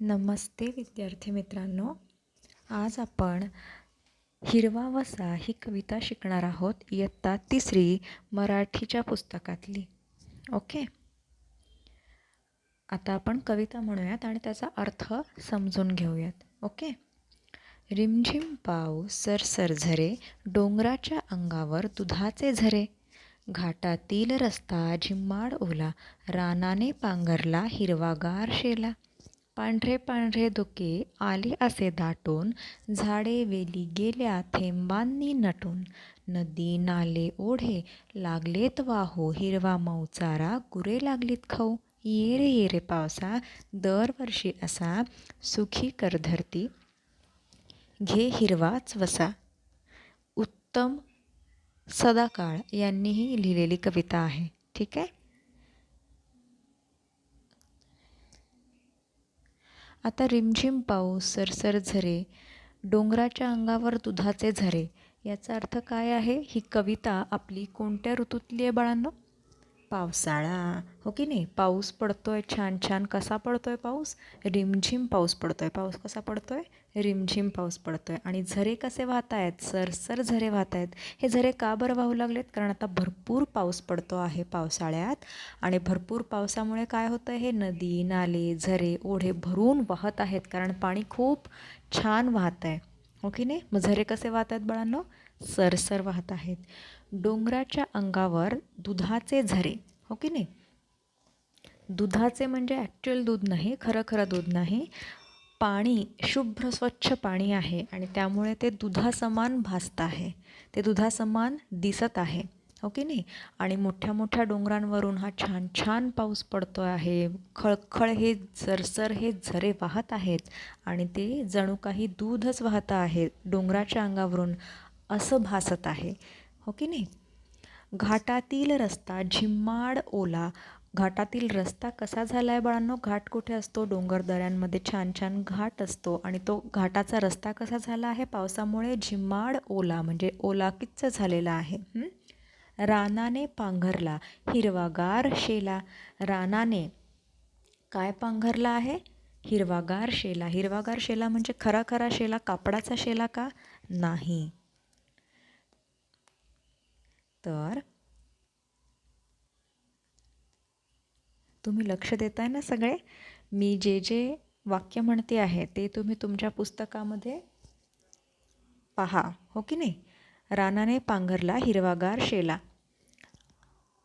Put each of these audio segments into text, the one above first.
नमस्ते विद्यार्थी मित्रांनो. आज आपण हिरवा वसा ही कविता शिकणार आहोत, इयत्ता 3री मराठीच्या पुस्तकातली. ओके. आता आपण कविता म्हणूयात आणि त्याचा अर्थ समजून घेऊयात. ओके. रिमझिम पाऊस सरसर झरे, डोंगराच्या अंगावर दुधाचे झरे. घाटातील रस्ता झिम्माड ओला, रानाने पांघरला हिरवागार शेला. पांढरे पांढरे धुके आले असे दाटून, झाडे वेली गेल्या थेंबांनी नटून. नदी नाले ओढे लागलेत वाहू, हिरवा मऊ चारा गुरे लागलीत खाऊ. ये रे पावसा, दरवर्षी असा, सुखी कर धरती घे हिरवाच वसा. उत्तम सदाकाळ यांनी ही लिहिलेली कविता आहे. ठीक आहे. आता रिमझिम पाऊस सरसर झरे, डोंगराच्या अंगावर दुधाचे झरे, याचा अर्थ काय आहे? ही कविता आपली कोणत्या ऋतूतली आहे बाळांनो? पावसाळा. हो की नाही? पाऊस पडतोय छान छान. कसा पडतोय पाऊस? रिमझिम पाऊस पडतोय. पाऊस कसा पडतोय? रिमझिम पाऊस पडतोय. आणि झरे कसे वाहत आहेत? सरसर झरे वाहत आहेत. हे झरे का बरं वाहू लागलेत? कारण आता भरपूर पाऊस पडतो आहे पावसाळ्यात, आणि भरपूर पावसामुळे काय होतं? हे नदी नाले झरे ओढे भरून वाहत आहेत, कारण पाणी खूप छान वाहत आहे. हो की नाही? मग झरे कसे वाहत आहेत बाळांनो? सरसर वाहत आहेत. डोंगराच्या अंगावर दुधाचे झरे. हो की नाही? दुधाचे म्हणजे ॲक्च्युअल दूध नाही, खरं दूध नाही. पाणी शुभ्र स्वच्छ पाणी आहे आणि त्यामुळे ते दुधासमान भासत आहे, ते दुधासमान दिसत आहे. हो की नाही? आणि मोठ्या मोठ्या डोंगरांवरून हा छान छान पाऊस पडतो आहे. खळखळ हे सरसर हे झरे वाहत आहेत आणि ते जणू काही दूधच वाहत आहे डोंगराच्या अंगावरून, असं भासत आहे. हो की नाही? घाटातील रस्ता झिम्माड ओला. घाटातील रस्ता कसा झाला आहे बाळांनो? घाट कुठे असतो? डोंगरदऱ्यांमध्ये छान छान घाट असतो, आणि तो घाटाचा रस्ता कसा झाला आहे? पावसामुळे झिम्माड ओला, म्हणजे ओलाकिच्च झालेला आहे. रानाने पांघरला हिरवागार शेला. रानाने काय पांघरला आहे? हिरवागार शेला. हिरवागार शेला म्हणजे खरा शेला, कापडाचा शेला का? नाही. तर तुम्ही लक्ष देताय ना सगळे? मी जे वाक्य म्हणते आहे ते तुम्ही तुमच्या पुस्तकामध्ये पहा. हो की नाही? रानाने पांघरला हिरवागार शेला.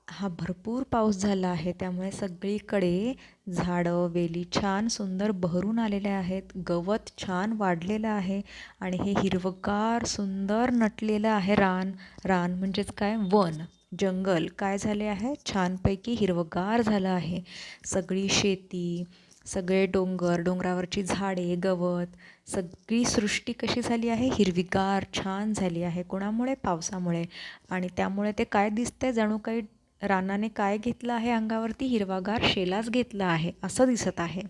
हा भरपूर पाऊस झाला आहे, त्यामुळे सगळीकडे झाडं वेली छान सुंदर बहरून आलेले आहेत. गवत छान वाढलेलं आहे आणि हे हिरवगार सुंदर नटलेलं आहे रान. रान म्हणजेच काय? वन, जंगल काय झाले आहे? छानपैकी हिरवगार झालं आहे. सगळी शेती, सगळे डोंगर, डोंगरावरची झाडे, गवत, सगळी सृष्टी कशी झाली आहे? हिरवीगार छान झाली आहे. कोणामुळे? पावसामुळे. आणि त्यामुळे ते काय दिसतंय? जणू काही रानाने काय घेतलं आहे अंगावरती? हिरवागार शेलाच घेतला आहे असं दिसत आहे.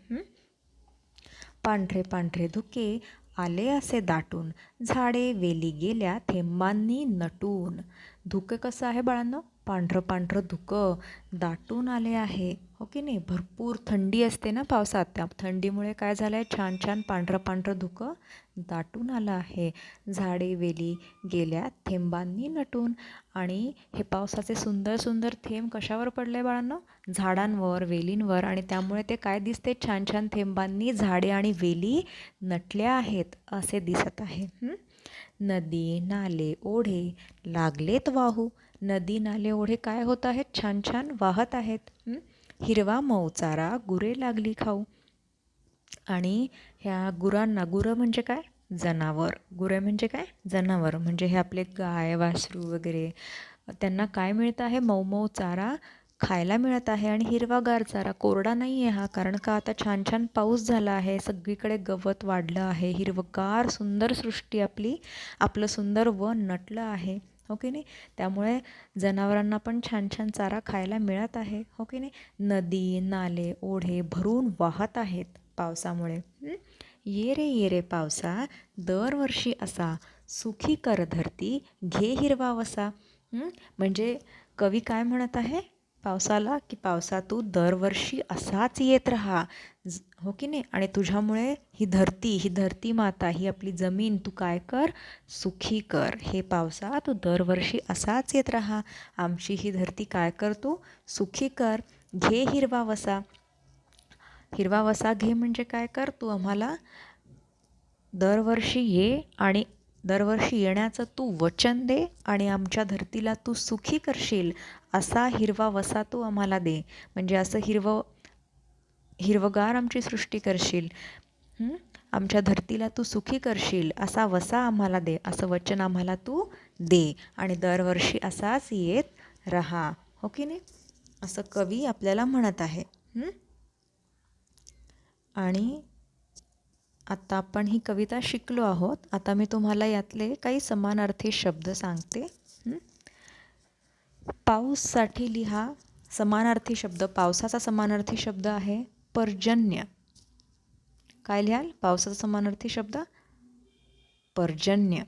पांढरे पांढरे धुके आले असे दाटून, झाडे वेली गेल्या थेंबांनी नटून. धुकं कसं आहे बाळांनो? पांढरं पांढरं धुकं दाटून आले आहे. हो की नाही? भरपूर थंडी असते ना पावसात, त्या थंडीमुळे काय झालं आहे? छान छान पांढरं पांढरं धुकं दाटून आलं आहे. झाडे वेली गेल्या थेंबांनी नटून. आणि हे पावसाचे सुंदर सुंदर थेंब कशावर पडले बाळांनो? झाडांवर, वेलींवर, आणि त्यामुळे ते काय दिसते? छान छान थेंबांनी झाडे आणि वेली नटल्या आहेत असे दिसत आहे. नदी नाले ओढे लागलेत वाहू. नदी नाले ओढे काय होत आहेत? छान छान वाहत आहेत. हिरवा मऊ चारा गुरे लागली खाऊ. आणि ह्या गुरांना, गुरं म्हणजे काय? जनावर. गुरे म्हणजे काय? जनावर. म्हणजे हे आपले गाय वासरू वगैरे, त्यांना काय मिळतं आहे? मऊ मऊ चारा खायला मिळत आहे. आणि हिरवागार चारा, कोरडा नाही आहे हा, कारण का आता छान छान पाऊस झाला आहे, सगळीकडे गवत वाढलं आहे, हिरवगार सुंदर सृष्टी आपली, आपलं सुंदर वन नटलं आहे. हो की नाही? त्यामुळे जनावरांना पण छान छान चारा खायला मिळत आहे. हो की नाही? नदी नाले ओढे भरून वाहत आहेत पावसामुळे. ये रे पावसा, दरवर्षी असा, सुखी कर धरती घे हिरवा वसा. म्हणजे कवी काय म्हणत आहे? पावसाला की पावसा तू दरवर्षी असाच येत राहा, हो की नाही. आणि तुझ्यामुळे ही धरती माता, ही आपली जमीन तू काय कर, सुखी कर. हे पावसा तू दरवर्षी असाच येत राहा, आमची ही धरती काय कर तू, सुखी कर. घे हिरवा वसा. हिरवा वसा घे म्हणजे काय कर, तू आम्हाला दरवर्षी ये आणि दरवर्षी येण्याचं तू वचन दे आणि आमच्या धरतीला तू सुखी करशील असा हिरवा वसा तू आम्हाला दे. म्हणजे असं हिरवगार आमची सृष्टी करशील, आमच्या धरतीला तू सुखी करशील असा वसा आम्हाला दे, असं वचन आम्हाला तू दे आणि दरवर्षी असाच येत राहा, हो की नाही. असं कवी आपल्याला म्हणत आहे. आणि आता आपण ही कविता शिकलो आहोत. आता मी तुम्हाला यातले काही समानार्थी शब्द सांगते. पाऊससाठी लिहा समानार्थी शब्द. पावसाचा समानार्थी शब्द आहे पर्जन्य. काय लिहाल पावसाचा समानार्थी शब्द? पर्जन्य,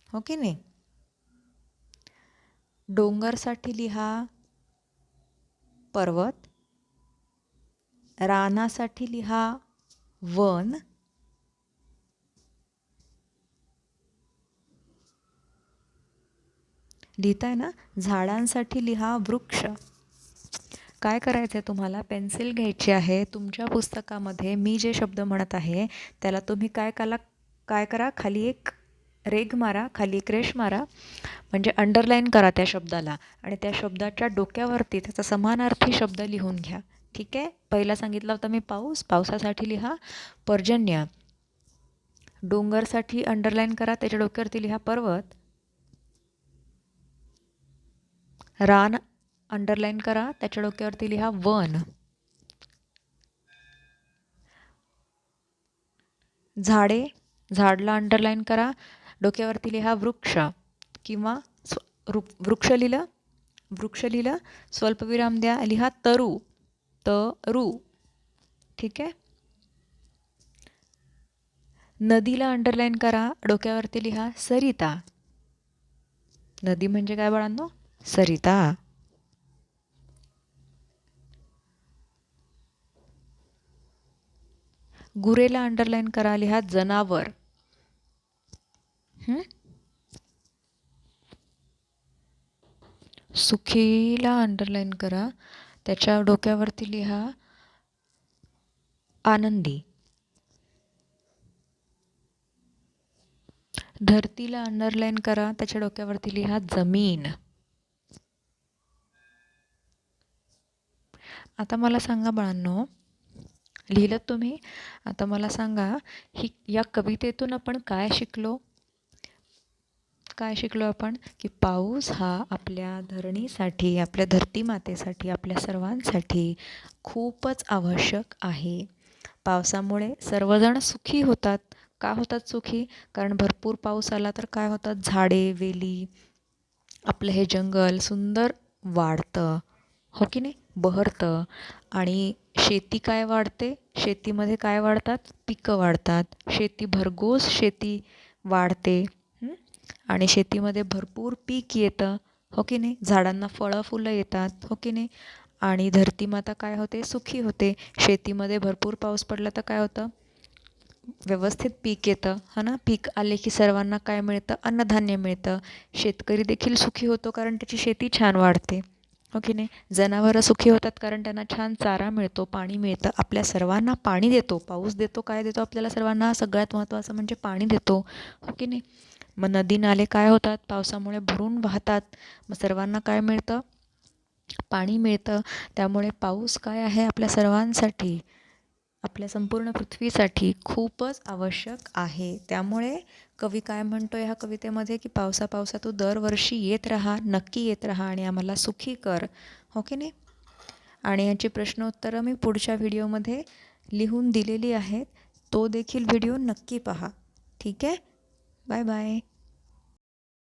हो की नाही. डोंगरसाठी लिहा पर्वत. रानासाठी लिहा वन. लिहिताय ना. झाडांसाठी लिहा वृक्ष. काय करायचं आहे तुम्हाला, पेन्सिल घ्यायची आहे. तुमच्या पुस्तकामध्ये मी जे शब्द म्हणत आहे त्याला तुम्ही काय करा, खाली एक रेघ मारा, खाली एक रेष मारा, म्हणजे अंडरलाईन करा त्या शब्दाला आणि त्या शब्दाच्या डोक्यावरती त्याचा समानार्थी शब्द लिहून घ्या. ठीक आहे. पहिला सांगितला होता मी पाऊस. पावसासाठी लिहा पर्जन्य. डोंगरसाठी अंडरलाईन करा, त्याच्या डोक्यावरती लिहा पर्वत. रान अंडरलाईन करा, त्याच्या डोक्यावरती लिहा वन. झाडला अंडरलाईन करा, डोक्यावरती लिहा वृक्ष किंवा वृक्ष लिहिलं, स्वल्पविराम द्या, लिहा तरू. ठीक आहे. नदीला अंडरलाईन करा, डोक्यावरती लिहा सरिता. नदी म्हणजे काय बाळांनो, सरिता. गुरेला अंडरलाईन करा, लिहा जनावर. सुखीला अंडरलाईन करा, त्याच्या डोक्यावरती लिहा आनंदी. धरतीला अंडरलाईन करा, त्याच्या डोक्यावरती लिहा जमीन. आता मला सांगा बाळांनो, लिहिलं तुम्ही? आता मला सांगा, या कवितेतून आपण काय शिकलो आपण? की पाऊस हा आपल्या धरणीसाठी, आपल्या धरतीमातेसाठी, आपल्या सर्वांसाठी खूपच आवश्यक आहे. पावसामुळे सर्वजण सुखी होतात. का होतात सुखी? कारण भरपूर पाऊस आला तर काय होतात, झाडे वेली, आपलं हे जंगल सुंदर वाढतं, हो की नाही, बहरतं. आणि शेती काय वाढते, शेतीमध्ये काय वाढतात, पिकं वाढतात. शेती भरघोस शेती वाढते आणि शेतीमध्ये भरपूर पीक येतं, हो की नाही. झाडांना फळं फुलं येतात, हो की नाही. आणि धरतीमाता काय होते, सुखी होते. शेतीमध्ये भरपूर पाऊस पडला तर काय होतं, व्यवस्थित पीक येतं, हा ना. पीक आले की सर्वांना काय मिळतं, अन्नधान्य मिळतं. शेतकरी देखील सुखी होतो कारण त्याची शेती छान वाढते, हो की नाही. जनावरं सुखी होतात कारण त्यांना छान चारा मिळतो, पाणी मिळतं. आपल्या सर्वांना पाणी देतो पाऊस. देतो काय, देतो आपल्याला सर्वांना, सगळ्यात महत्त्वाचं म्हणजे पाणी देतो, हो की नाही. मग नदी नाले काय होतात, पावसामुळे भरून वाहतात. मग सर्वांना काय मिळतं, पाणी मिळतं. त्यामुळे पाऊस काय आहे, आपल्या सर्वांसाठी, आपल्या संपूर्ण पृथ्वीसाठी खूपच आवश्यक आहे. त्यामुळे कवी काय म्हणतो ह्या कवितेमध्ये, की पावसा तू दरवर्षी येत राहा, नक्की येत राहा आणि आम्हाला सुखी कर, हो की नाही. आणि याची प्रश्नोत्तरं मी पुढच्या व्हिडिओमध्ये लिहून दिलेली आहेत. तो देखील व्हिडिओ नक्की पहा. ठीक आहे. Bye bye.